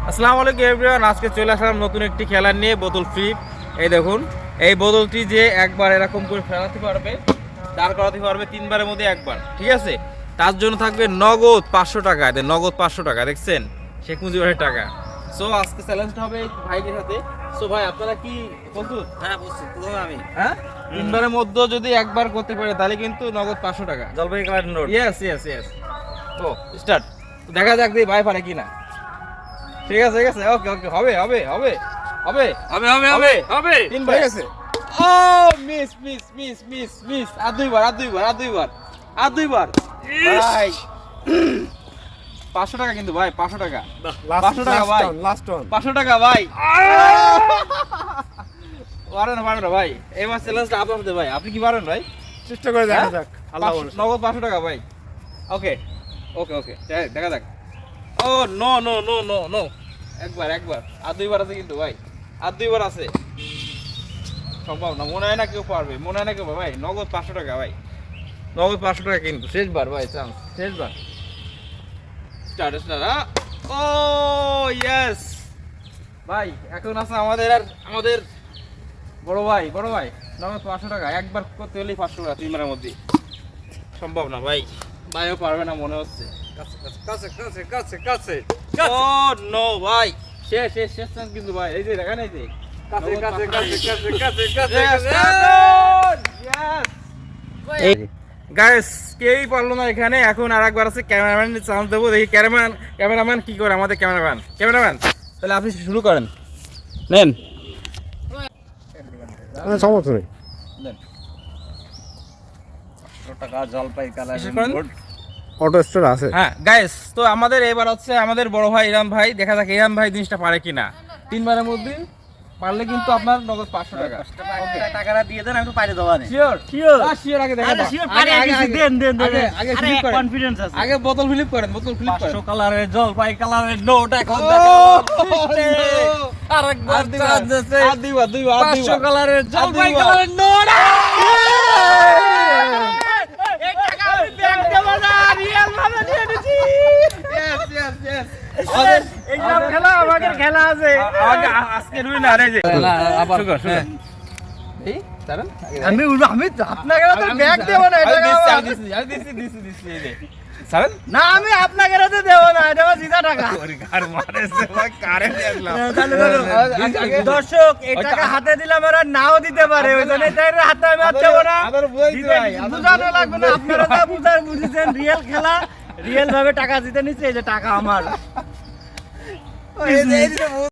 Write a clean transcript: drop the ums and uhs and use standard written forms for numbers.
আসসালামু আলাইকুম এভরিওয়ান, আজকে চলে আসলাম নতুন একটি খেলা নিয়ে, বোতল ফ্লিপ। এই দেখুন, এই বোতলটি যে একবার এরকম করে ফেলাতে পারবে, দাঁড় করাতে পারবে 3 বারের মধ্যে একবার, ঠিক আছে? তার জন্য থাকবে নগদ 500 টাকা। নগদ 500 টাকা, দেখছেন, শেখ মুজিবের টাকা। সো আজকে চ্যালেঞ্জটা হবে ভাইদের সাথে। সো ভাই, আপনারা কি প্রস্তুত? হ্যাঁ প্রস্তুত। প্রথমে আমি 3 বারের মধ্যে যদি একবার করতে পারে তাহলে কিন্তু নগদ 500 টাকা। জলপাই কালার নোট। ইয়েস। তো স্টার্ট, দেখা যাক দিই ভাই পারে কিনা। ঠিক আছে ওকে হবে। 3 বার গেছে। ও মিস। আর দুইবার ভাই। 500 টাকা কিন্তু ভাই, 500 টাকা। 500 টাকা ভাই, লাস্ট ওয়ান 500 টাকা ভাই। পারেন না ভাই, এবার চ্যালেঞ্জটা আপনাদের ভাই। আপনি কি পারেন ভাই? চেষ্টা করে দেখা যাক, আল্লাহ ভরসা। নগদ 500 টাকা ভাই। ওকে দেখা যাক। ও নো একবার আর দুইবার আছে কিন্তু ভাই, আর দুইবার আছে। সম্ভব না, মনে হয় না কেউ পারবে, ভাই। নগদ 500 টাকা ভাই, নগদ 500 টাকা কিন্তু শেষবার ভাই, চান্স শেষবার। স্টার্ট। ও ইয়েস ভাই, এখন আছে আমাদের বড় ভাই। নগদ 500 টাকা। একবার করতে হলেই 500 টাকা 3 বারের মধ্যে। সম্ভব না ভাই, ভাইও পারবে না মনে হচ্ছে। কাছে ও নো ভাই, শেষ চান্স কিন্তু ভাই। এই যে দেখেন, এই যে গাইস, কেউই পারলো না এখানে। এখন আরেকবার আছে, ক্যামেরাম্যান চান্স দেবো। দেখি ক্যামেরাম্যান কি করে। আমাদের ক্যামেরাম্যান তাহলে আপনি শুরু করেন, নেন। সমস্যা নেই। টাকা জলপাই কালার শেষ করেন। নোট। অটো স্টোর আছে। হ্যাঁ গাইস, তো আমাদের এবার হচ্ছে আমাদের বড় ভাই ইরাম ভাই। দেখা যাক ইরাম ভাই জিনিসটা পারে কিনা। 3 বারের মধ্যে পারলে কিন্তু আপনার নগদ 500 টাকা। টাকাটা দিয়ে দেন, আমি তো পাইরে দেওয়া নেই। শিওর আগে দেখা যাক। আগে ফ্লিপ করেন। কনফিডেন্স আছে। আগে বোতল ফ্লিপ করেন। 500 কালারের জলপাই কালারের নোট এখন আরেকবার চান্স আছে। আর দুইবার 500 কালারের জলপাই কালারের নোট। এই টাকা আমি ব্যাংক দেব না, রিয়েল ভাবে দিয়ে দিছি। এই সব খেলা আমাদের খেলা আছে। আজকে রুই না রে যে আবার শুরু। এই দাঁড়ান, আমি আপনাকে তো ব্যাংক দেব না, এটা দিছি এই যে সারেন না, আমি আপনাকে তো দেব না, এটা আমার জিতা টাকা। আর মারেছে ভাই, কারে দেখলাম। দর্শক, এই টাকা হাতে দিলাম, এরা নাও দিতে পারে, ওই জন্য এটার হাতে আমি আর দেব না। আদর বুঝাইছি ভাই, বুঝানো লাগবে না, আপনারা যা বুঝেছেন, রিয়েল খেলা, রিয়েল ভাবে টাকা জিতে নিচ্ছে। এই যে টাকা আমার।